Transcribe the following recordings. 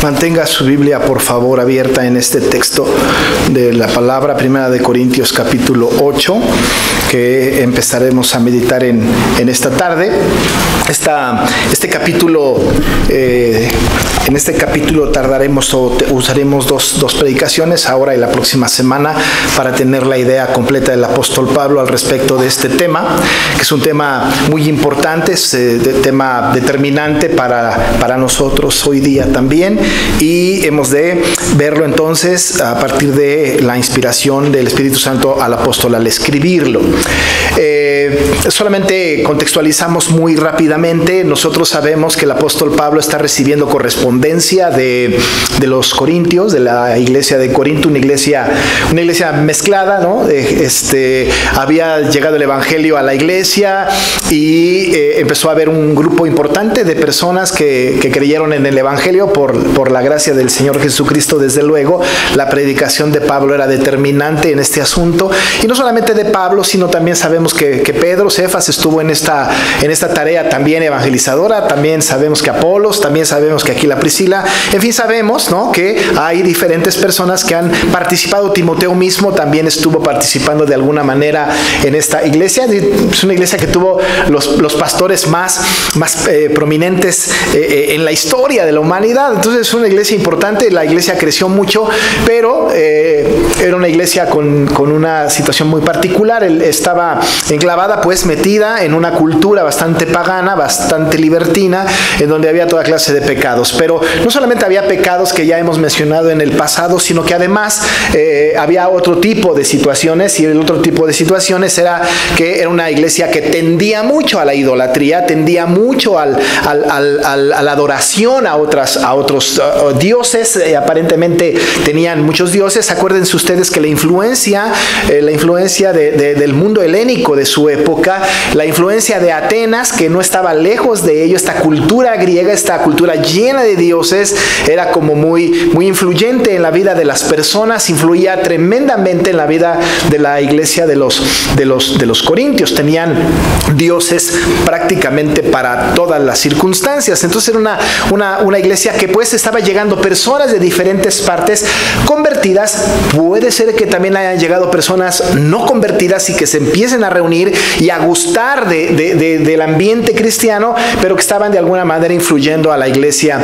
Mantenga su Biblia, por favor, abierta en este texto de la palabra, 1 Corintios capítulo 8, que empezaremos a meditar en esta tarde. Este capítulo, en este capítulo tardaremos o usaremos dos predicaciones, ahora y la próxima semana, para tener la idea completa del apóstol Pablo al respecto de este tema, que es un tema muy importante, es tema determinante para nosotros hoy día también, y hemos de verlo entonces a partir de la inspiración del Espíritu Santo al apóstol al escribirlo. Solamente contextualizamos muy rápidamente. Nosotros sabemos que el apóstol Pablo está recibiendo correspondencia de los corintios, de la iglesia de Corinto, una iglesia mezclada, ¿no? Había llegado el evangelio a la iglesia y empezó a haber un grupo importante de personas que creyeron en el evangelio por la gracia del Señor Jesucristo. Desde luego, la predicación de Pablo era determinante en este asunto, y no solamente de Pablo, sino también sabemos que Pedro, Cefas, estuvo en esta tarea también evangelizadora. También sabemos que Apolos, también sabemos que Aquila, Priscila, en fin, sabemos, ¿no?, que hay diferentes personas que han participado. Timoteo mismo también estuvo participando de alguna manera en esta iglesia. Es una iglesia que tuvo los pastores más prominentes en la historia de la humanidad. Entonces es una iglesia importante. La iglesia creció mucho, pero era una iglesia con una situación muy particular. Él estaba enclavada, pues metida en una cultura bastante pagana, bastante libertina, en donde había toda clase de pecados. Pero no solamente había pecados que ya hemos mencionado en el pasado, sino que además había otro tipo de situaciones, y el otro tipo de situaciones era que era una iglesia que tendía mucho a la idolatría, tendía mucho a la adoración a otros dioses. Aparentemente tenían muchos dioses. Acuérdense ustedes que la influencia del mundo helénico de su época, la influencia de Atenas, que no estaba lejos de ello, esta cultura griega, esta cultura llena de dioses, era como muy influyente en la vida de las personas, influía tremendamente en la vida de la iglesia de los corintios. Tenían dioses prácticamente para todas las circunstancias. Entonces era una iglesia que pues estaba llegando personas de diferentes partes convertidas. Puede ser que también hayan llegado personas no convertidas y que se empiecen a reunir y a gustar del ambiente cristiano, pero que estaban de alguna manera influyendo a la iglesia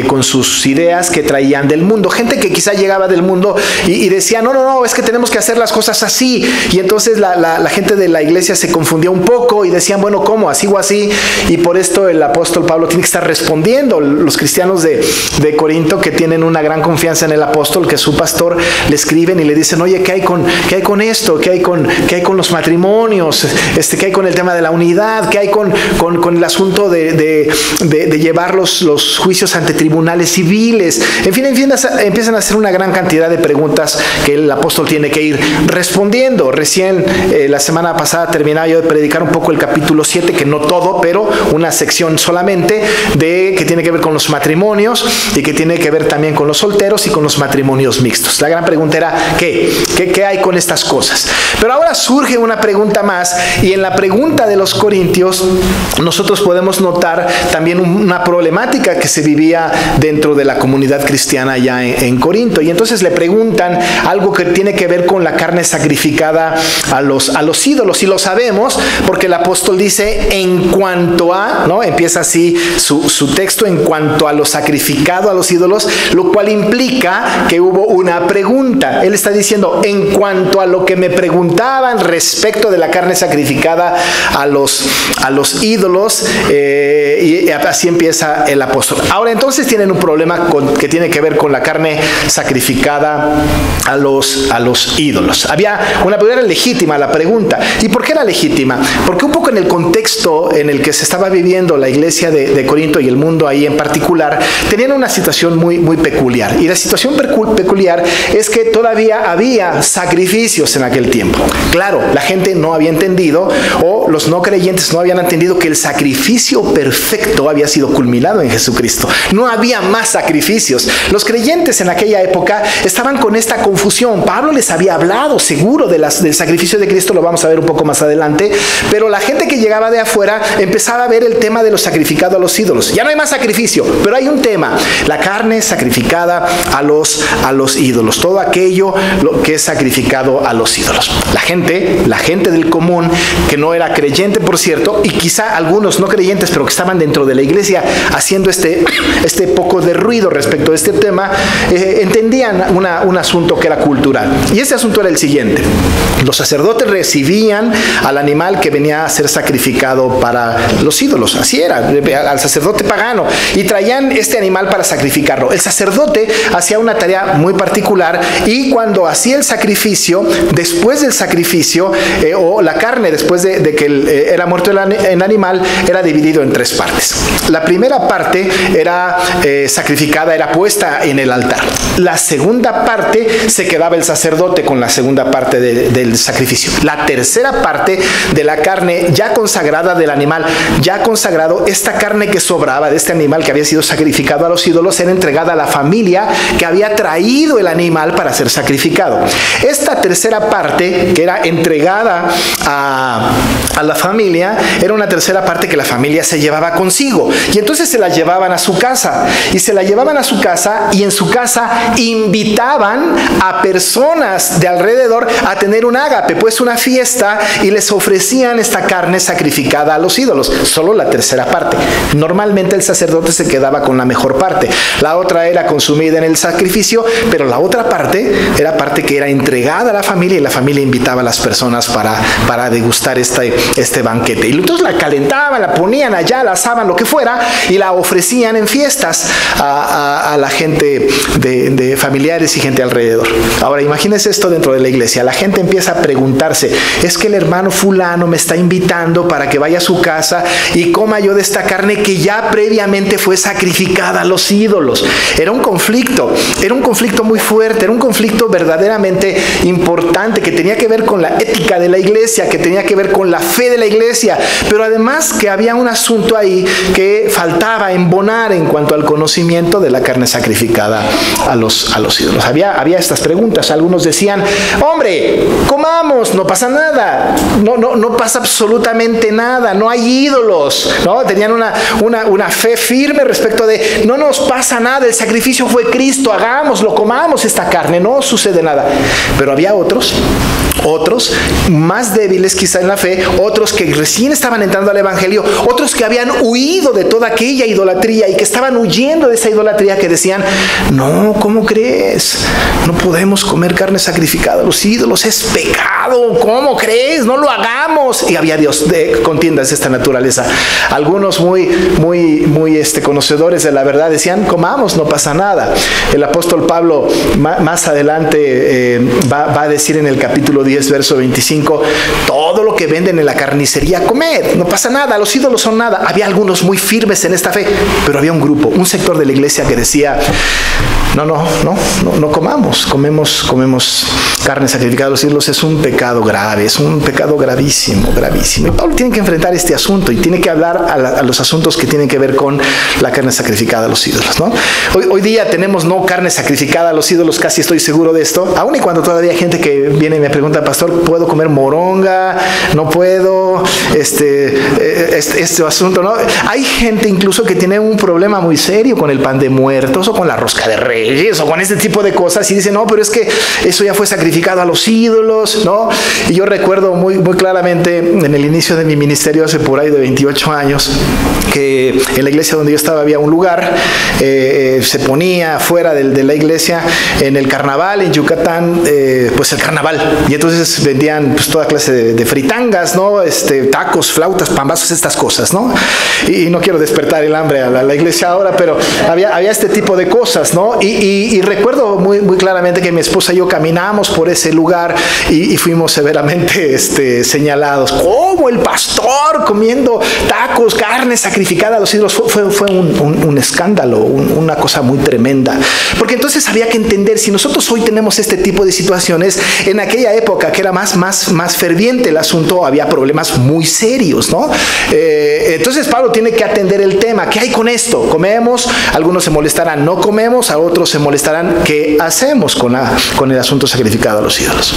con sus ideas que traían del mundo. Gente que quizá llegaba del mundo y decía, no, es que tenemos que hacer las cosas así. Y entonces la gente de la iglesia se confundía un poco y decían, bueno, ¿cómo? ¿Así o así? Y por esto el apóstol Pablo tiene que estar respondiendo. Los cristianos de Corinto, que tienen una gran confianza en el apóstol, que es su pastor, le escriben y le dicen, oye, ¿qué hay con esto? ¿Qué hay con los matrimonios? ¿Qué hay con el tema de la unidad? ¿Qué hay con el asunto de llevar los juicios ante tribunales civiles? En fin, empiezan a hacer una gran cantidad de preguntas que el apóstol tiene que ir respondiendo. Recién la semana pasada terminaba yo de predicar un poco el capítulo 7, que no todo, pero una sección solamente, que tiene que ver con los matrimonios y que tiene que ver también con los solteros y con los matrimonios mixtos. La gran pregunta era, ¿qué hay con estas cosas? Pero ahora surge una pregunta más, y en la pregunta de los corintios nosotros podemos notar también una problemática que se vivía dentro de la comunidad cristiana allá en Corinto. Y entonces le preguntan algo que tiene que ver con la carne sacrificada a los ídolos, y lo sabemos porque el apóstol dice, en cuanto a, ¿no? Empieza así su texto, en cuanto a lo sacrificado a los ídolos, lo cual implica que hubo una pregunta. Él está diciendo, en cuanto a lo que me preguntaban respecto de la carne sacrificada a los ídolos, y así empieza el apóstol. Ahora entonces tienen un problema que tiene que ver con la carne sacrificada a los ídolos. Era legítima la pregunta. ¿Y por qué era legítima? Porque un poco en el contexto en el que se estaba viviendo la iglesia de Corinto y el mundo ahí en particular, tenían una situación muy peculiar. Y la situación peculiar es que todavía había sacrificios en aquel tiempo. Claro, la gente no había entendido, o los no creyentes no habían entendido que el sacrificio perfecto había sido culminado en Jesucristo. No había más sacrificios. Los creyentes en aquella época estaban con esta confusión. Pablo les había hablado seguro del sacrificio de Cristo, lo vamos a ver un poco más adelante, pero la gente que llegaba de afuera empezaba a ver el tema de lo sacrificado a los ídolos. Ya no hay más sacrificio, pero hay un tema: la carne sacrificada a los ídolos, todo aquello que es sacrificado a los ídolos. La gente del común, que no era creyente, por cierto, y quizá algunos no creyentes, pero que estaban dentro de la iglesia haciendo este poco de ruido respecto a este tema, entendían un asunto que era cultural. Y ese asunto era el siguiente: los sacerdotes recibían al animal que venía a ser sacrificado para los ídolos, así era, al sacerdote pagano, y traían este animal para sacrificarlo. El sacerdote hacía una tarea muy particular, y cuando hacía el sacrificio, después del sacrificio, o la carne después de que era muerto el animal, era dividido en 3 partes. La primera parte era sacrificada, era puesta en el altar. La segunda parte se quedaba el sacerdote con la segunda parte del sacrificio. La tercera parte de la carne ya consagrada del animal, ya consagrado, esta carne que sobraba de este animal que había sido sacrificado a los ídolos, era entregada a la familia que había traído el animal para ser sacrificado. Esta tercera parte, que era entregada a la familia, era una tercera parte que la familia se llevaba consigo, y entonces se la llevaban a su casa, y en su casa invitaban a personas de alrededor a tener un ágape, pues una fiesta, y les ofrecían esta carne sacrificada a los ídolos. Solo la tercera parte. Normalmente el sacerdote se quedaba con la mejor parte, la otra era consumida en el sacrificio, pero la otra parte era parte que era entregada a la familia, y la familia invitaba a las personas para degustar este banquete. Y entonces la calentaban, la ponían allá, la asaban, lo que fuera, y la ofrecían en fiestas a la gente de familiares y gente alrededor. Ahora imagínense esto dentro de la iglesia. La gente empieza a preguntarse: es que el hermano fulano me está invitando para que vaya a su casa y coma yo de esta carne que ya previamente fue sacrificada a los ídolos. Era un conflicto muy fuerte, era un conflicto verdaderamente importante, que tenía que ver con la ética de la iglesia, que tenía que ver con la fe de la iglesia, pero además que había un asunto ahí que faltaba embonar en cuanto al conocimiento de la carne sacrificada a los ídolos. Había estas preguntas. Algunos decían: hombre, comamos, no pasa nada, no pasa absolutamente nada, no hay ídolos, ¿no? Tenían una fe firme respecto de: no nos pasa nada, el sacrificio fue Cristo, hagámoslo, comamos esta carne, no sucede nada. Pero había otros más débiles quizá en la fe, otros que recién estaban entrando al evangelio, otros que habían huido de toda aquella idolatría y que estaban huyendo de esa idolatría, que decían: no, ¿cómo crees? No podemos comer carne sacrificada a los ídolos, es pecado, ¿cómo crees? No lo hagamos. Y había contiendas de esta naturaleza. Algunos muy conocedores de la verdad decían: comamos, no pasa nada. El apóstol Pablo más adelante va a decir en el capítulo 10, verso 25: todo lo que venden en la carnicería, comed, no pasa nada, los ídolos son nada. Había algunos muy firmes en esta fe, pero había un sector de la iglesia que decía: no comemos carne sacrificada a los ídolos, es un pecado grave, es un pecado gravísimo. Y Pablo tiene que enfrentar este asunto y tiene que hablar a los asuntos que tienen que ver con la carne sacrificada a los ídolos, ¿no? Hoy día tenemos no carne sacrificada a los ídolos, casi estoy seguro de esto, aun y cuando todavía hay gente que viene y me pregunta: pastor, ¿puedo comer moronga? No puedo, este asunto, ¿no? Hay gente incluso que tiene un problema muy serio con el pan de muertos, o con la rosca de Reyes, o con este tipo de cosas, y dicen: no, pero es que eso ya fue sacrificado a los ídolos, ¿no? Y yo recuerdo muy claramente en el inicio de mi ministerio, hace por ahí de 28 años, que en la iglesia donde yo estaba había un lugar, se ponía fuera de la iglesia en el carnaval en Yucatán, pues el carnaval, y entonces vendían pues toda clase de fritangas, ¿no? Tacos, flautas, pambazos, estas cosas, ¿no? Y no quiero despertar el hambre a la iglesia ahora, pero había este tipo de cosas, ¿no? Y Y recuerdo muy, muy claramente que mi esposa y yo caminamos por ese lugar y fuimos severamente señalados. ¿Cómo el pastor comiendo tacos, carne sacrificada a los ídolos? Fue un escándalo, una cosa muy tremenda. Porque entonces había que entender, si nosotros hoy tenemos este tipo de situaciones, en aquella época que era más ferviente el asunto, había problemas muy serios, ¿no? Entonces Pablo tiene que atender el tema. ¿Qué hay con esto? ¿Comemos? Algunos se molestarán. ¿No comemos? A otros se molestarán. ¿Qué hacemos con el asunto sacrificado a los ídolos?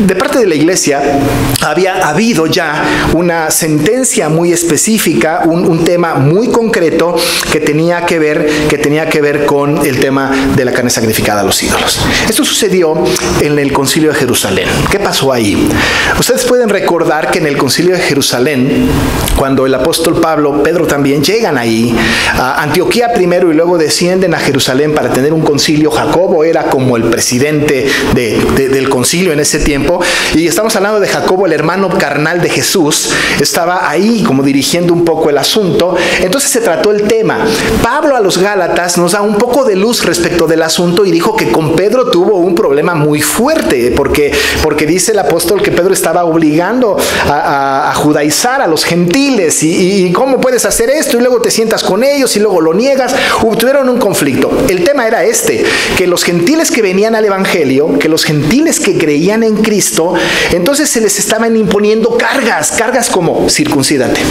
De parte de la iglesia había habido ya una sentencia muy específica, un tema muy concreto que tenía que ver con el tema de la carne sacrificada a los ídolos. Esto sucedió en el Concilio de Jerusalén. ¿Qué pasó ahí? Ustedes pueden recordar que en el Concilio de Jerusalén, cuando el apóstol Pablo, Pedro también, llegan ahí a Antioquía primero y luego descienden a Jerusalén para tener un concilio. Jacobo era como el presidente del concilio en ese tiempo. Y estamos hablando de Jacobo, el hermano carnal de Jesús, estaba ahí como dirigiendo un poco el asunto. Entonces se trató el tema. Pablo a los Gálatas nos da un poco de luz respecto del asunto y dijo que con Pedro tuvo un problema muy fuerte, porque dice el apóstol que Pedro estaba obligando a judaizar a los gentiles y ¿cómo puedes hacer esto? Y luego te sientas con ellos y luego lo niegas. Tuvieron un conflicto. El tema era que los gentiles que venían al evangelio, que los gentiles que creían en Cristo, entonces se les estaban imponiendo cargas como circuncídate.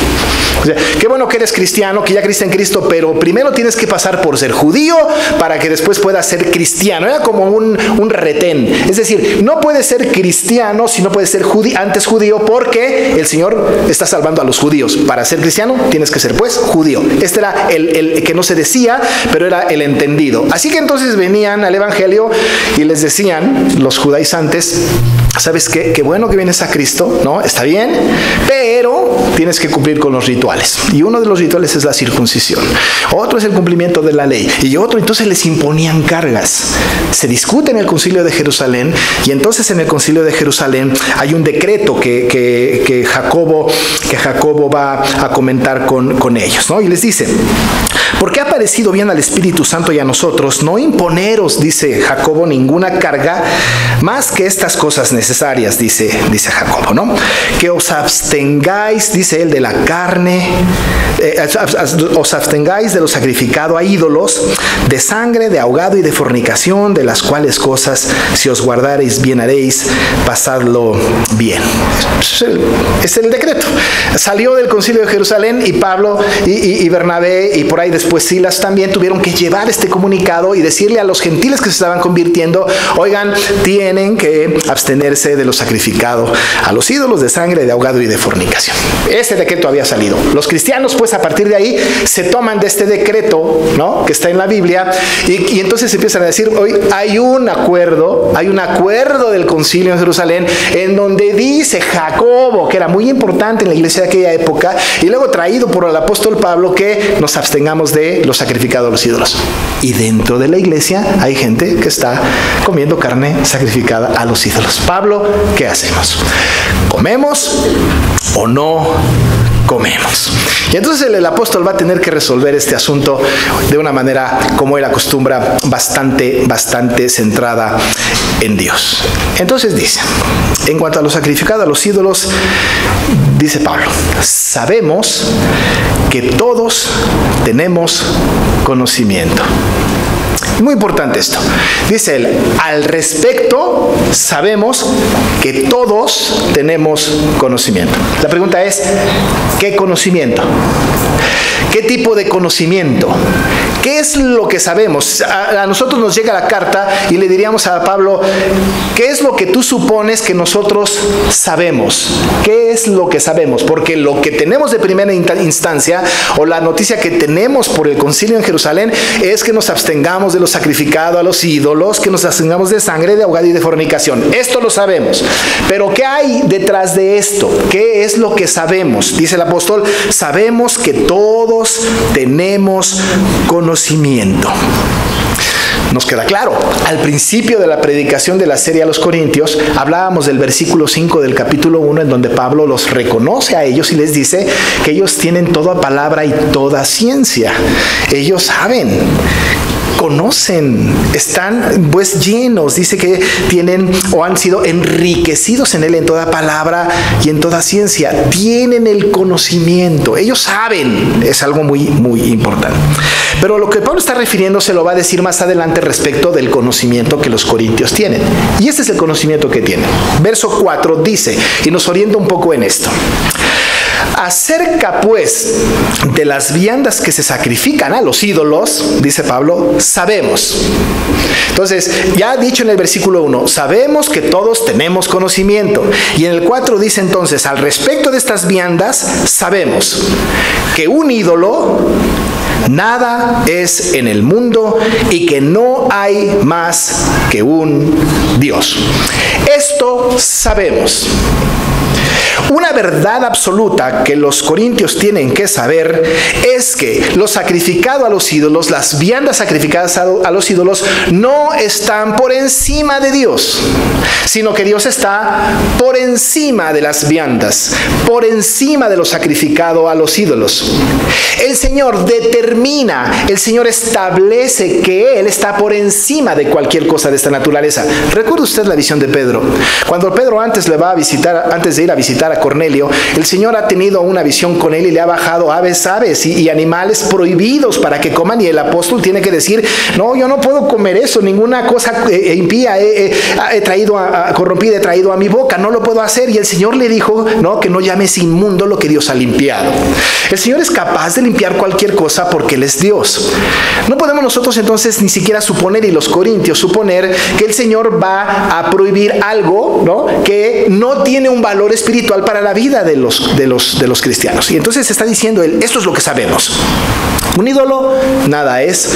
O sea, qué bueno que eres cristiano, que ya creíste en Cristo, pero primero tienes que pasar por ser judío para que después puedas ser cristiano. Era como un retén. Es decir, no puedes ser cristiano si no puedes ser antes judío, porque el Señor está salvando a los judíos. Para ser cristiano tienes que ser pues judío. Este era el que no se decía, pero era el entendido. Así que entonces venían al evangelio y les decían los judaizantes: ¿sabes qué? Qué bueno que vienes a Cristo, ¿no? Está bien, pero tienes que cumplir con los rituales. Y uno de los rituales es la circuncisión. Otro es el cumplimiento de la ley. Y otro, entonces les imponían cargas. Se discute en el Concilio de Jerusalén, y entonces en el Concilio de Jerusalén hay un decreto que Jacobo va a comentar con ellos, ¿no? Y les dice: porque ha parecido bien al Espíritu Santo y a nosotros no imponeros, dice Jacobo, ninguna carga más que estas cosas necesarias, dice Jacobo, ¿no? Que os abstengáis, dice él, de la carne, os abstengáis de lo sacrificado a ídolos, de sangre, de ahogado y de fornicación, de las cuales cosas, si os guardareis bien haréis, pasadlo bien. Es el decreto. Salió del Concilio de Jerusalén y Pablo y Bernabé y por ahí después Silas también tuvieron que llevar este comunicado y decirle a los gentiles que se estaban convirtiendo: oigan, tienen que abstenerse de lo sacrificado a los ídolos, de sangre, de ahogado y de fornicación. Ese decreto había salido. Los cristianos, pues, a partir de ahí se toman de este decreto, ¿no?, que está en la Biblia, y entonces empiezan a decir: hoy hay un acuerdo del concilio en Jerusalén en donde dice Jacobo, que era muy importante en la iglesia de aquella época, y luego traído por el apóstol Pablo, que nos abstengamos de lo sacrificado a los ídolos. Y dentro de la iglesia hay gente que está comiendo carne sacrificada a los ídolos. Pablo, ¿qué hacemos? ¿Comemos o no comemos? Y entonces el apóstol va a tener que resolver este asunto de una manera, como él acostumbra, bastante centrada en Dios. Entonces dice, en cuanto a lo sacrificado a los ídolos, dice Pablo: sabemos que todos tenemos conocimiento. Muy importante esto. Dice él: al respecto, sabemos que todos tenemos conocimiento. La pregunta es: ¿qué conocimiento? ¿Qué tipo de conocimiento? ¿Qué es lo que sabemos? A nosotros nos llega la carta y le diríamos a Pablo: ¿qué es lo que tú supones que nosotros sabemos? ¿Qué es lo que sabemos? Porque lo que tenemos de primera instancia, o la noticia que tenemos por el concilio en Jerusalén, es que nos abstengamos de lo sacrificado a los ídolos, que nos abstengamos de sangre, de ahogado y de fornicación. Esto lo sabemos. Pero ¿qué hay detrás de esto? ¿Qué es lo que sabemos? Dice el apóstol: sabemos que todos tenemos conocimiento. Nos queda claro. Al principio de la predicación de la serie a los Corintios, hablábamos del versículo 5 del capítulo 1, en donde Pablo los reconoce a ellos y les dice que ellos tienen toda palabra y toda ciencia. Ellos saben conocen, están pues llenos, dice que tienen o han sido enriquecidos en él en toda palabra y en toda ciencia. Tienen el conocimiento, ellos saben, es algo muy, muy importante. Pero lo que Pablo está refiriendo se lo va a decir más adelante respecto del conocimiento que los corintios tienen. Y este es el conocimiento que tienen. Verso 4 dice, y nos orienta un poco en esto: acerca pues de las viandas que se sacrifican a los ídolos, dice Pablo, sabemos. Entonces, ya ha dicho en el versículo 1, sabemos que todos tenemos conocimiento. Y en el 4 dice entonces, al respecto de estas viandas, sabemos que un ídolo nada es en el mundo y que no hay más que un Dios. Esto sabemos. Una verdad absoluta que los corintios tienen que saber es que lo sacrificado a los ídolos, las viandas sacrificadas a los ídolos, no están por encima de Dios, sino que Dios está por encima de las viandas, por encima de lo sacrificado a los ídolos. El Señor determina, el Señor establece que Él está por encima de cualquier cosa de esta naturaleza. ¿Recuerda usted la visión de Pedro? Cuando Pedro antes de ir a visitar a Cornelio, el Señor ha tenido una visión con él y le ha bajado aves y animales prohibidos para que coman, y el apóstol tiene que decir, no, yo no puedo comer eso, ninguna cosa impía corrompida he traído a mi boca, no lo puedo hacer. Y el Señor le dijo, no, que no llames inmundo lo que Dios ha limpiado. El Señor es capaz de limpiar cualquier cosa porque Él es Dios. No podemos nosotros entonces ni siquiera suponer, y los corintios suponer, que el Señor va a prohibir algo, ¿no?, que no tiene un valor espiritual para la vida de los cristianos. Y entonces está diciendo él, esto es lo que sabemos. Un ídolo nada es,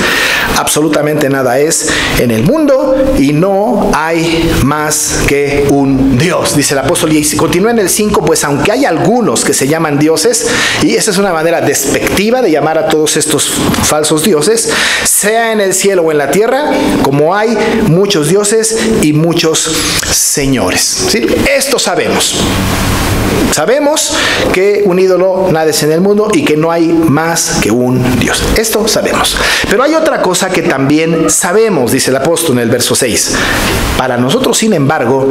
absolutamente nada es en el mundo, y no hay más que un Dios, dice el apóstol. Y continúa en el 5, pues aunque hay algunos que se llaman dioses, y esa es una manera despectiva de llamar a todos estos falsos dioses, sea en el cielo o en la tierra, como hay muchos dioses y muchos señores. ¿Sí? Esto sabemos. Sabemos que un ídolo nada es en el mundo y que no hay más que un Dios. Esto sabemos. Pero hay otra cosa que también sabemos, dice el apóstol en el verso 6. Para nosotros, sin embargo,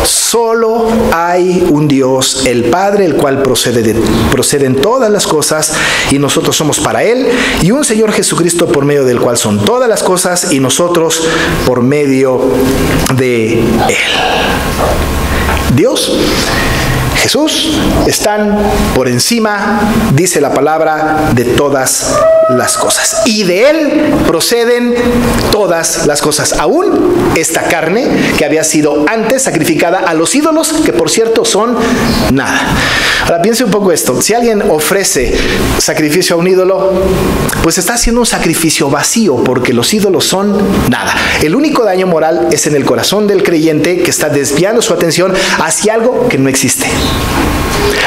solo hay un Dios, el Padre, el cual proceden todas las cosas, y nosotros somos para Él, y un Señor Jesucristo, por medio del cual son todas las cosas, y nosotros por medio de Él. Dios, Jesús, están por encima, dice la palabra, de todas las cosas. Y de Él proceden todas las cosas. Aún esta carne que había sido antes sacrificada a los ídolos, que por cierto son nada. Ahora piense un poco esto. Si alguien ofrece sacrificio a un ídolo, pues está haciendo un sacrificio vacío, porque los ídolos son nada. El único daño moral es en el corazón del creyente, que está desviando su atención hacia algo que no existe,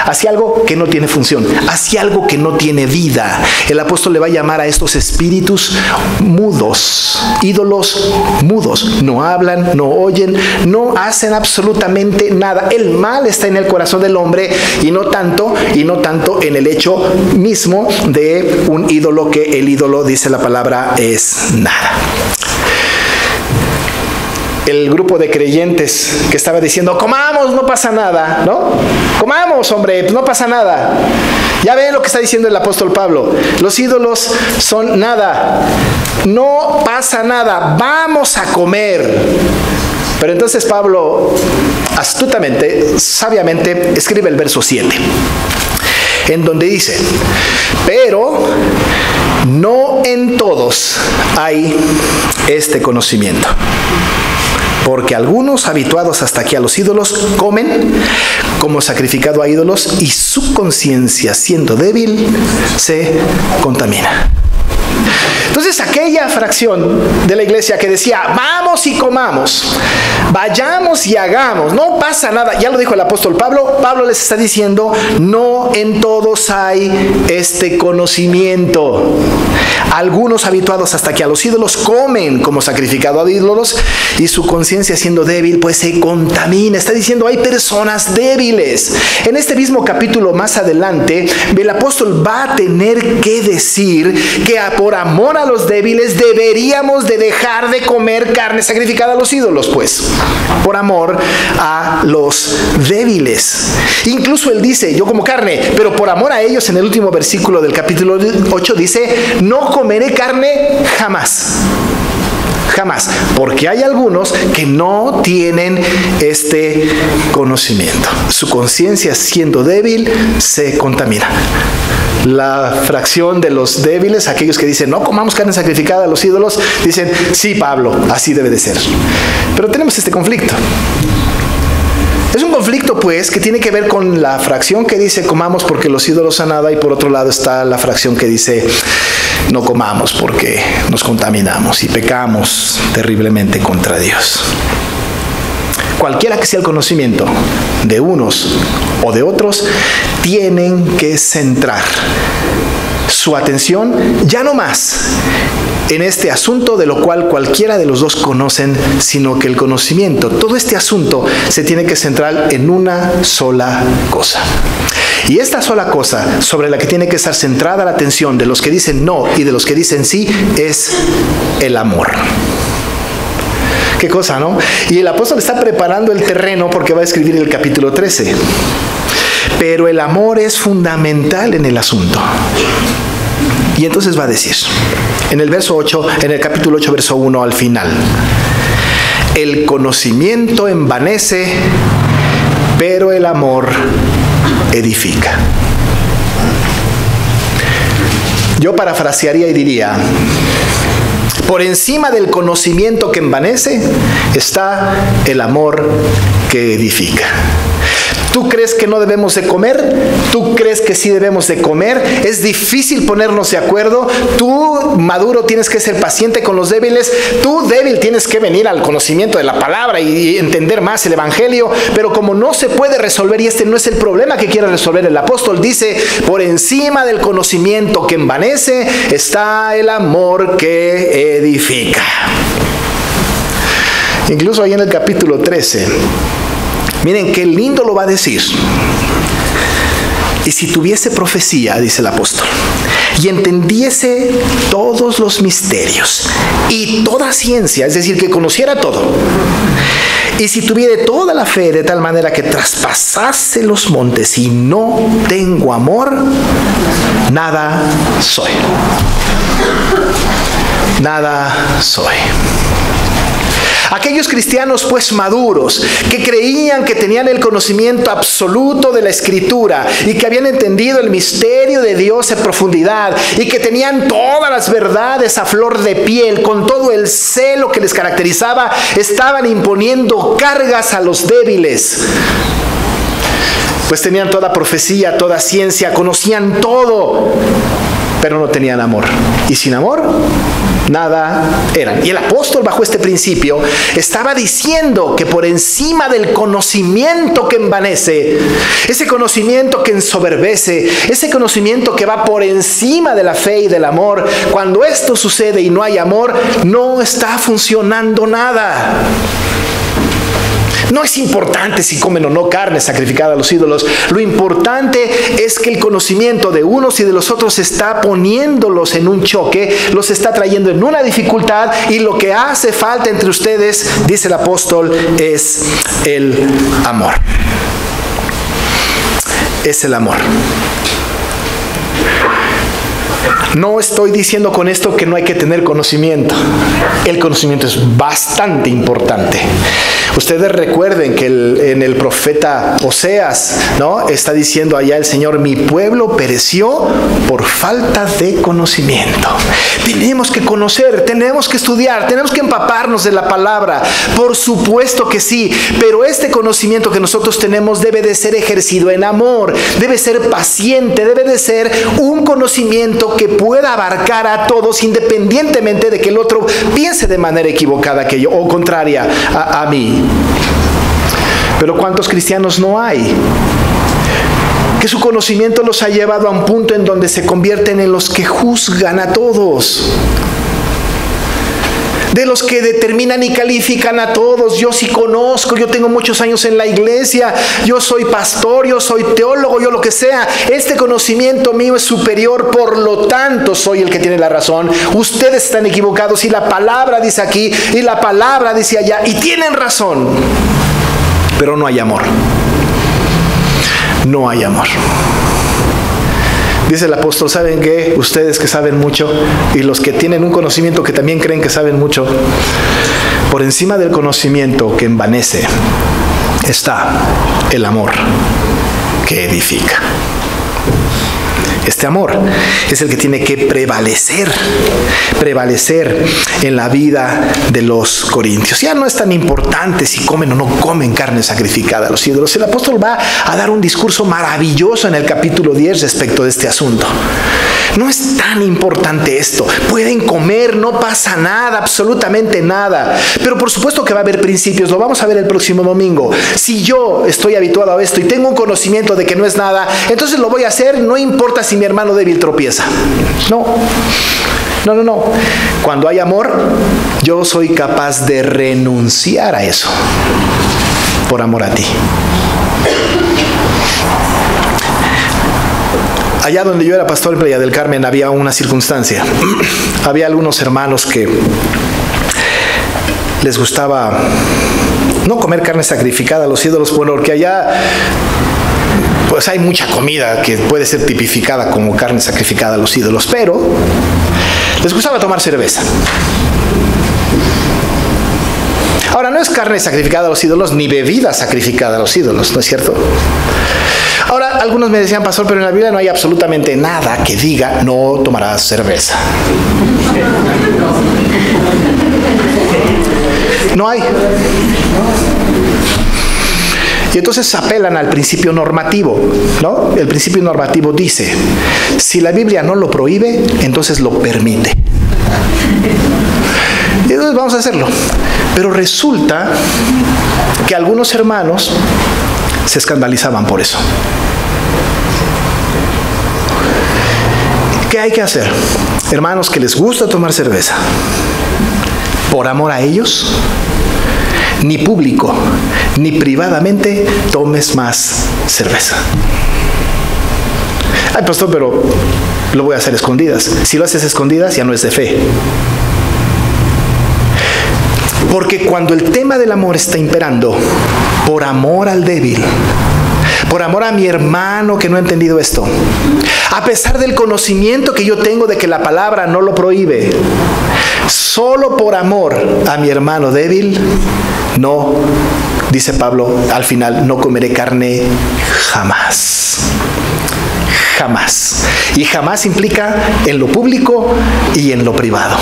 hacia algo que no tiene función, hacia algo que no tiene vida. El apóstol le va a llamar a estos espíritus mudos, ídolos mudos. No hablan, no oyen, no hacen absolutamente nada. El mal está en el corazón del hombre, y no tanto en el hecho mismo de un ídolo, que el ídolo, dice la palabra, es nada. El grupo de creyentes que estaba diciendo, comamos, no pasa nada, ¿no? Comamos, hombre, no pasa nada. Ya ven lo que está diciendo el apóstol Pablo. Los ídolos son nada. No pasa nada. Vamos a comer. Pero entonces Pablo, astutamente, sabiamente, escribe el verso 7, en donde dice, pero no en todos hay este conocimiento. Porque algunos, habituados hasta aquí a los ídolos, comen como sacrificado a ídolos, y su conciencia, siendo débil, se contamina. Entonces aquella fracción de la iglesia que decía, vamos y comamos, vayamos y hagamos, no pasa nada. Ya lo dijo el apóstol Pablo. Pablo les está diciendo, no en todos hay este conocimiento. Algunos habituados hasta que a los ídolos comen como sacrificado a ídolos, y su conciencia siendo débil pues se contamina. Está diciendo, hay personas débiles. En este mismo capítulo más adelante, el apóstol va a tener que decir que por amor a los débiles deberíamos de dejar de comer carne sacrificada a los ídolos, pues, por amor a los débiles. Incluso él dice, yo como carne, pero por amor a ellos, en el último versículo del capítulo 8 dice, no comeré carne jamás. Jamás, porque hay algunos que no tienen este conocimiento. Su conciencia siendo débil se contamina. La fracción de los débiles, aquellos que dicen no comamos carne sacrificada a los ídolos, dicen sí, Pablo, así debe de ser. Pero tenemos este conflicto. Es un conflicto, pues, que tiene que ver con la fracción que dice comamos porque los ídolos a nada, y por otro lado está la fracción que dice no comamos porque nos contaminamos y pecamos terriblemente contra Dios. Cualquiera que sea el conocimiento de unos o de otros, tienen que centrar su atención ya no más en este asunto de lo cual cualquiera de los dos conocen, sino que el conocimiento, todo este asunto se tiene que centrar en una sola cosa. Y esta sola cosa sobre la que tiene que estar centrada la atención de los que dicen no y de los que dicen sí es el amor. Qué cosa, ¿no? Y el apóstol está preparando el terreno porque va a escribir el capítulo 13. Pero el amor es fundamental en el asunto. Y entonces va a decir, en el verso 8, en el capítulo 8, verso 1 al final, el conocimiento envanece, pero el amor edifica. Yo parafrasearía y diría, por encima del conocimiento que envanece está el amor que edifica. ¿Tú crees que no debemos de comer? ¿Tú crees que sí debemos de comer? Es difícil ponernos de acuerdo. Tú, maduro, tienes que ser paciente con los débiles. Tú, débil, tienes que venir al conocimiento de la palabra y entender más el evangelio. Pero como no se puede resolver, y este no es el problema que quiere resolver el apóstol, dice, por encima del conocimiento que envanece está el amor que edifica. Incluso ahí en el capítulo 13, miren qué lindo lo va a decir. Y si tuviese profecía, dice el apóstol, y entendiese todos los misterios y toda ciencia, es decir, que conociera todo, y si tuviere toda la fe de tal manera que traspasase los montes y no tengo amor, nada soy. Nada soy. Aquellos cristianos pues maduros que creían que tenían el conocimiento absoluto de la Escritura y que habían entendido el misterio de Dios en profundidad y que tenían todas las verdades a flor de piel con todo el celo que les caracterizaba, estaban imponiendo cargas a los débiles. Pues tenían toda profecía, toda ciencia, conocían todo, pero no tenían amor. Y sin amor, nada eran. Y el apóstol, bajo este principio, estaba diciendo que por encima del conocimiento que envanece, ese conocimiento que ensoberbece, ese conocimiento que va por encima de la fe y del amor, cuando esto sucede y no hay amor, no está funcionando nada. No es importante si comen o no carne sacrificada a los ídolos. Lo importante es que el conocimiento de unos y de los otros está poniéndolos en un choque, los está trayendo en una dificultad, y lo que hace falta entre ustedes, dice el apóstol, es el amor. Es el amor. No estoy diciendo con esto que no hay que tener conocimiento. El conocimiento es bastante importante. Ustedes recuerden que en el profeta Oseas, ¿no?, está diciendo allá el Señor, mi pueblo pereció por falta de conocimiento. Tenemos que conocer, tenemos que estudiar, tenemos que empaparnos de la palabra. Por supuesto que sí, pero este conocimiento que nosotros tenemos debe de ser ejercido en amor, debe ser paciente, debe de ser un conocimiento que pueda abarcar a todos independientemente de que el otro piense de manera equivocada que yo o contraria a mí. Pero ¿cuántos cristianos no hay que su conocimiento los ha llevado a un punto en donde se convierten en los que juzgan a todos? De los que determinan y califican a todos. Yo sí conozco, yo tengo muchos años en la iglesia, yo soy pastor, yo soy teólogo, yo lo que sea. Este conocimiento mío es superior, por lo tanto soy el que tiene la razón. Ustedes están equivocados y la palabra dice aquí y la palabra dice allá y tienen razón. Pero no hay amor. No hay amor. Dice el apóstol, ¿saben qué? Ustedes que saben mucho y los que tienen un conocimiento que también creen que saben mucho, por encima del conocimiento que envanece está el amor que edifica. Este amor es el que tiene que prevalecer en la vida de los corintios. Ya no es tan importante si comen o no comen carne sacrificada a los ídolos. El apóstol va a dar un discurso maravilloso en el capítulo 10 respecto de este asunto. No es tan importante esto. Pueden comer, no pasa nada, absolutamente nada. Pero por supuesto que va a haber principios. Lo vamos a ver el próximo domingo. Si yo estoy habituado a esto y tengo un conocimiento de que no es nada, entonces lo voy a hacer, no importa si mi hermano débil tropieza. No. Cuando hay amor, yo soy capaz de renunciar a eso por amor a ti. Allá donde yo era pastor en Playa del Carmen había una circunstancia. Había algunos hermanos que les gustaba no comer carne sacrificada a los ídolos, porque allá pues hay mucha comida que puede ser tipificada como carne sacrificada a los ídolos, pero les gustaba tomar cerveza. Ahora, no es carne sacrificada a los ídolos ni bebida sacrificada a los ídolos, ¿no es cierto? Ahora, algunos me decían, pastor, pero en la Biblia no hay absolutamente nada que diga no tomarás cerveza. No hay. Y entonces apelan al principio normativo, ¿no? El principio normativo dice, si la Biblia no lo prohíbe, entonces lo permite. Y entonces vamos a hacerlo. Pero resulta que algunos hermanos se escandalizaban por eso. ¿Qué hay que hacer? Hermanos que les gusta tomar cerveza, por amor a ellos, ni público, ni privadamente tomes más cerveza. Ay, pastor, pero lo voy a hacer a escondidas. Si lo haces a escondidas, ya no es de fe. Porque cuando el tema del amor está imperando, por amor al débil, por amor a mi hermano que no ha entendido esto, a pesar del conocimiento que yo tengo de que la palabra no lo prohíbe, solo por amor a mi hermano débil, no, dice Pablo al final, no comeré carne jamás. Jamás. Y jamás implica en lo público y en lo privado.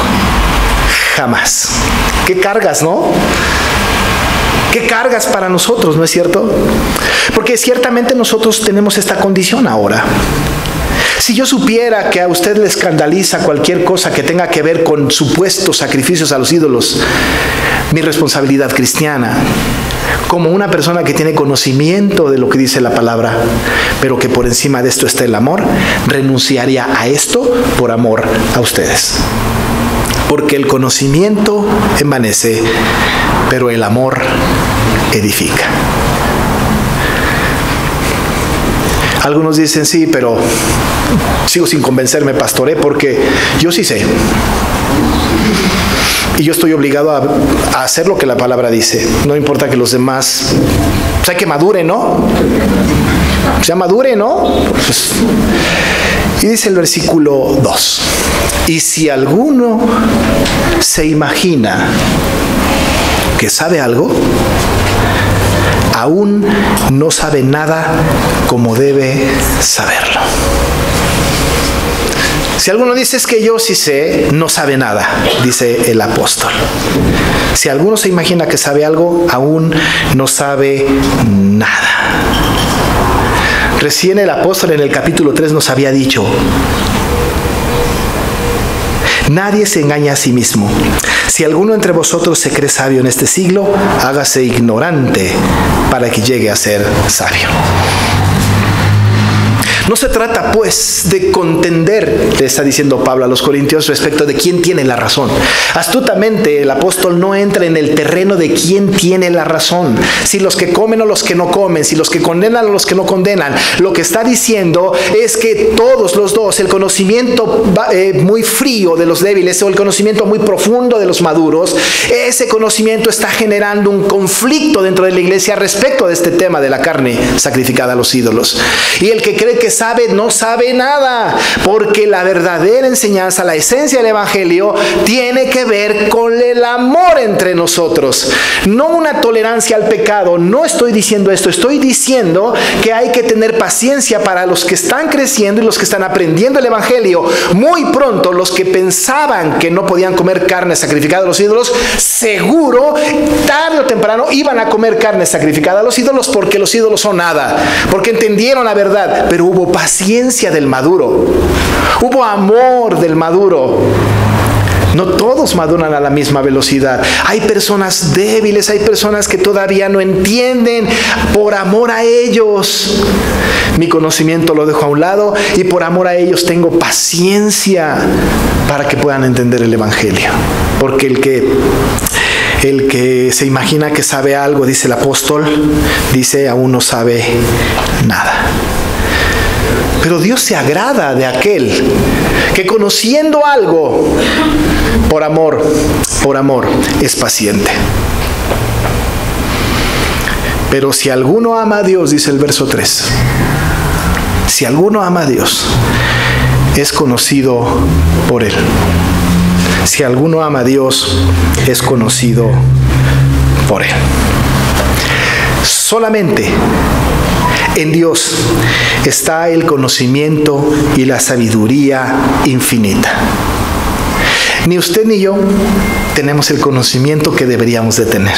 Jamás. ¿Qué cargas, no? ¿Qué cargas para nosotros, no es cierto? Porque ciertamente nosotros tenemos esta condición ahora. Si yo supiera que a usted le escandaliza cualquier cosa que tenga que ver con supuestos sacrificios a los ídolos, mi responsabilidad cristiana, como una persona que tiene conocimiento de lo que dice la palabra, pero que por encima de esto está el amor, renunciaría a esto por amor a ustedes. Porque el conocimiento envanece, pero el amor edifica. Algunos dicen, sí, pero sigo sin convencerme, pastor, porque yo sí sé. Y yo estoy obligado a hacer lo que la palabra dice. No importa que los demás... O sea, que madure, ¿no? Ya madure, ¿no? Pues, y dice el versículo 2. Y si alguno se imagina que sabe algo, aún no sabe nada como debe saberlo. Si alguno dice es que yo sí sé, no sabe nada, dice el apóstol. Si alguno se imagina que sabe algo, aún no sabe nada. Recién el apóstol en el capítulo 3 nos había dicho, Nadie se engaña a sí mismo. Si alguno entre vosotros se cree sabio en este siglo, hágase ignorante para que llegue a ser sabio. No se trata, pues, de contender, le está diciendo Pablo a los corintios, respecto de quién tiene la razón. Astutamente, el apóstol no entra en el terreno de quién tiene la razón, si los que comen o los que no comen, si los que condenan o los que no condenan. Lo que está diciendo es que todos los dos, el conocimiento muy frío de los débiles o el conocimiento muy profundo de los maduros, ese conocimiento está generando un conflicto dentro de la iglesia respecto de este tema de la carne sacrificada a los ídolos. Y el que cree que sabe, no sabe nada, porque la verdadera enseñanza, la esencia del evangelio, tiene que ver con el amor entre nosotros, no una tolerancia al pecado. No estoy diciendo esto, estoy diciendo que hay que tener paciencia para los que están creciendo y los que están aprendiendo el evangelio. Muy pronto, los que pensaban que no podían comer carne sacrificada a los ídolos, seguro, tarde o temprano, iban a comer carne sacrificada a los ídolos, porque los ídolos son nada, porque entendieron la verdad. Pero hubo paciencia del maduro, hubo amor del maduro. No todos maduran a la misma velocidad. Hay personas débiles, hay personas que todavía no entienden. Por amor a ellos, mi conocimiento lo dejo a un lado y por amor a ellos tengo paciencia para que puedan entender el evangelio. Porque el que se imagina que sabe algo, dice el apóstol, dice aún no sabe nada. Pero Dios se agrada de aquel que, conociendo algo, por amor, es paciente. Pero si alguno ama a Dios, dice el verso 3, si alguno ama a Dios, es conocido por Él. Si alguno ama a Dios, es conocido por Él. Solamente en Dios está el conocimiento y la sabiduría infinita. Ni usted ni yo tenemos el conocimiento que deberíamos de tener.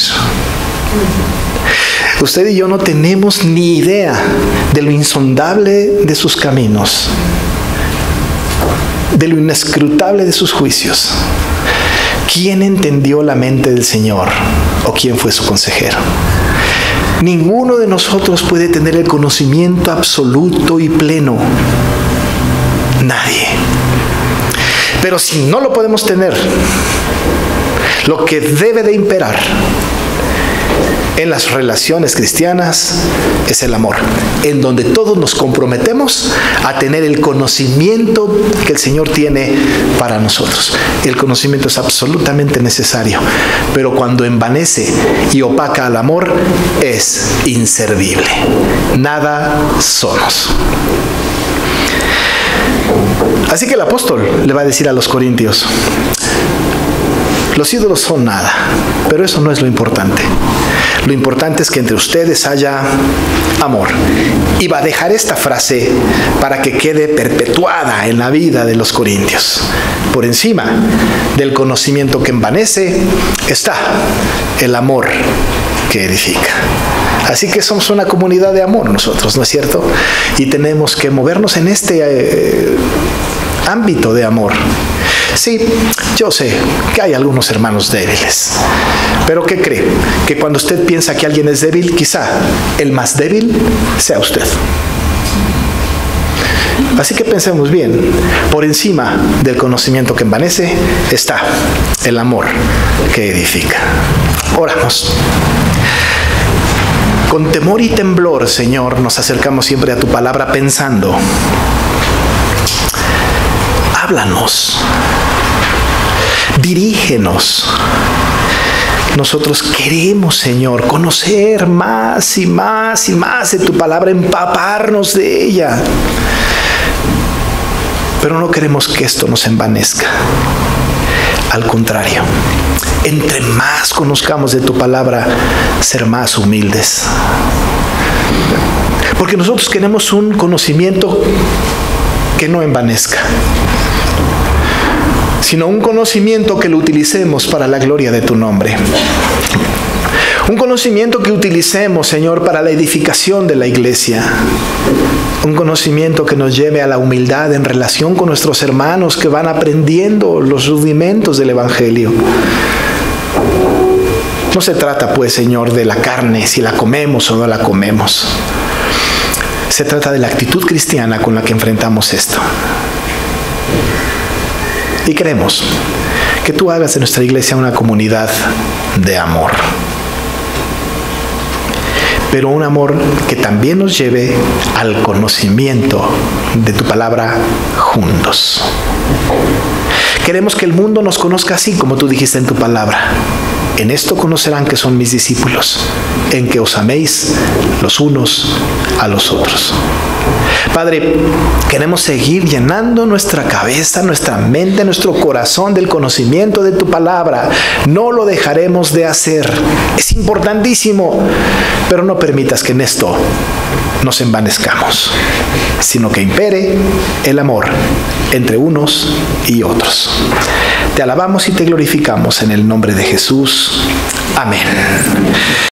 Usted y yo no tenemos ni idea de lo insondable de sus caminos, de lo inescrutable de sus juicios. ¿Quién entendió la mente del Señor? ¿O quién fue su consejero? Ninguno de nosotros puede tener el conocimiento absoluto y pleno. Nadie. Pero si no lo podemos tener, lo que debe de imperar en las relaciones cristianas es el amor, en donde todos nos comprometemos a tener el conocimiento que el Señor tiene para nosotros. El conocimiento es absolutamente necesario, pero cuando envanece y opaca al amor, es inservible. Nada somos. Así que el apóstol le va a decir a los corintios: los ídolos son nada, pero eso no es lo importante. Lo importante es que entre ustedes haya amor. Y va a dejar esta frase para que quede perpetuada en la vida de los corintios. Por encima del conocimiento que envanece está el amor que edifica. Así que somos una comunidad de amor nosotros, ¿no es cierto? Y tenemos que movernos en este ámbito de amor. Sí, yo sé que hay algunos hermanos débiles, pero ¿qué cree? Que cuando usted piensa que alguien es débil, quizá el más débil sea usted. Así que pensemos bien, por encima del conocimiento que envanece está el amor que edifica. Oramos. Con temor y temblor, Señor, nos acercamos siempre a tu palabra pensando: háblanos, dirígenos. Nosotros queremos, Señor, conocer más y más y más de tu palabra, empaparnos de ella. Pero no queremos que esto nos envanezca. Al contrario, entre más conozcamos de tu palabra, ser más humildes. Porque nosotros queremos un conocimiento que no envanezca, sino un conocimiento que lo utilicemos para la gloria de tu nombre. Un conocimiento que utilicemos, Señor, para la edificación de la iglesia. Un conocimiento que nos lleve a la humildad en relación con nuestros hermanos que van aprendiendo los rudimentos del Evangelio. No se trata, pues, Señor, de la carne, si la comemos o no la comemos. Se trata de la actitud cristiana con la que enfrentamos esto. Y queremos que tú hagas de nuestra iglesia una comunidad de amor. Pero un amor que también nos lleve al conocimiento de tu palabra juntos. Queremos que el mundo nos conozca así como tú dijiste en tu palabra. En esto conocerán que son mis discípulos, en que os améis los unos a los otros. Padre, queremos seguir llenando nuestra cabeza, nuestra mente, nuestro corazón del conocimiento de tu palabra. No lo dejaremos de hacer. Es importantísimo, pero no permitas que en esto nos envanezcamos, sino que impere el amor entre unos y otros. Te alabamos y te glorificamos en el nombre de Jesús. Amén.